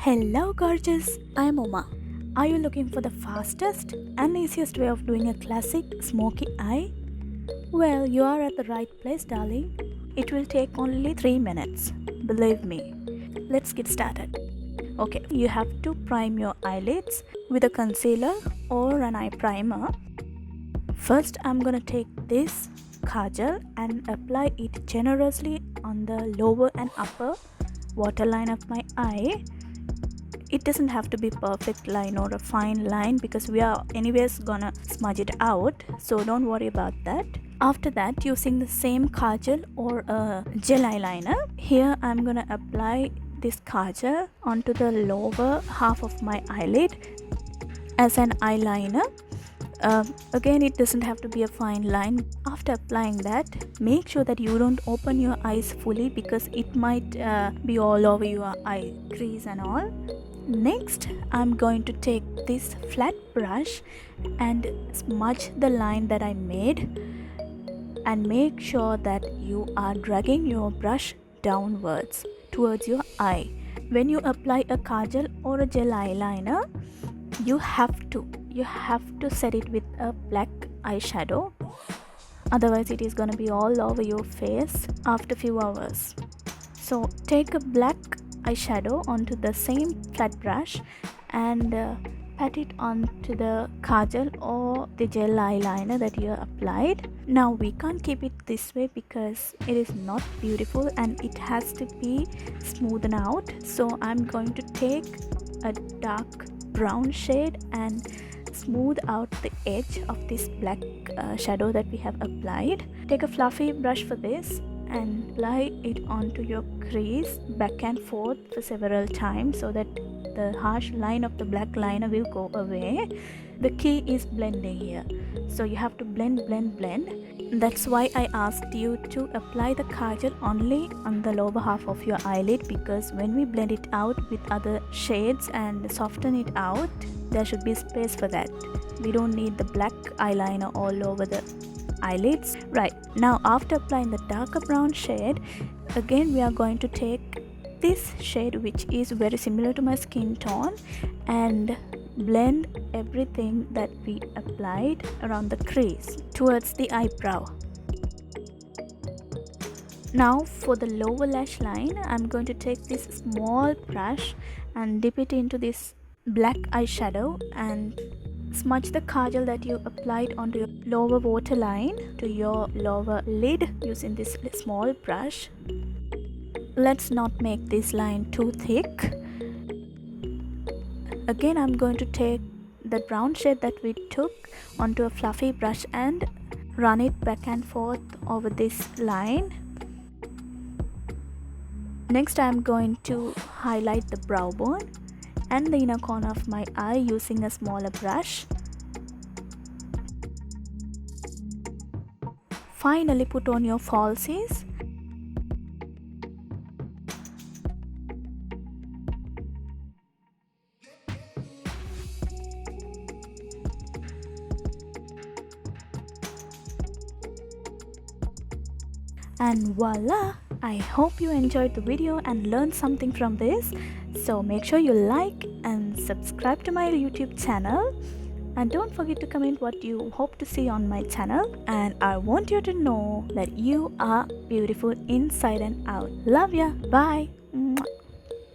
Hello, gorgeous. I'm Uma. Are you looking for the fastest and easiest way of doing a classic smoky eye? Well, you are at the right place, darling. It will take only 3 minutes. Believe me. Let's get started. Okay, you have to prime your eyelids with a concealer or an eye primer. First, I'm gonna take this kajal and apply it generously on the lower and upper waterline of my eye. It doesn't have to be perfect line or a fine line because we are anyways gonna smudge it out, so don't worry about that. After that, using the same kajal or a gel eyeliner, here I'm gonna apply this kajal onto the lower half of my eyelid as an eyeliner. Again, it doesn't have to be a fine line. After applying that, make sure that you don't open your eyes fully because it might be all over your eye crease and all. Next, I'm going to take this flat brush and smudge the line that I made, and make sure that you are dragging your brush downwards towards your eye. When you apply a kajal or a gel eyeliner, you have to set it with a black eyeshadow, otherwise it is going to be all over your face after few hours. So take a black eyeshadow onto the same flat brush and pat it onto the kajal or the gel eyeliner that you applied. Now we can't keep it this way because it is not beautiful and it has to be smoothed out. So I'm going to take a dark brown shade and smooth out the edge of this black shadow that we have applied. Take a fluffy brush for this and apply it onto your crease back and forth for several times so that the harsh line of the black liner will go away. The key is blending here, so you have to blend. That's why I asked you to apply the kajal only on the lower half of your eyelid, because when we blend it out with other shades and soften it out, there should be space for that. We don't need the black eyeliner all over the eyelids. Right, now after applying the darker brown shade, again we are going to take this shade which is very similar to my skin tone and blend everything that we applied around the crease towards the eyebrow. Now for the lower lash line, I'm going to take this small brush and dip it into this black eyeshadow and smudge the kajal that you applied onto your lower waterline to your lower lid using this small brush. Let's not make this line too thick. Again, I'm going to take the brown shade that we took onto a fluffy brush and run it back and forth over this line. Next, I'm going to highlight the brow bone and the inner corner of my eye using a smaller brush. Finally, put on your falsies. And voila! I hope you enjoyed the video and learned something from this. So make sure you like and subscribe to my YouTube channel. And don't forget to comment what you hope to see on my channel. And I want you to know that you are beautiful inside and out. Love ya. Bye. Mwah.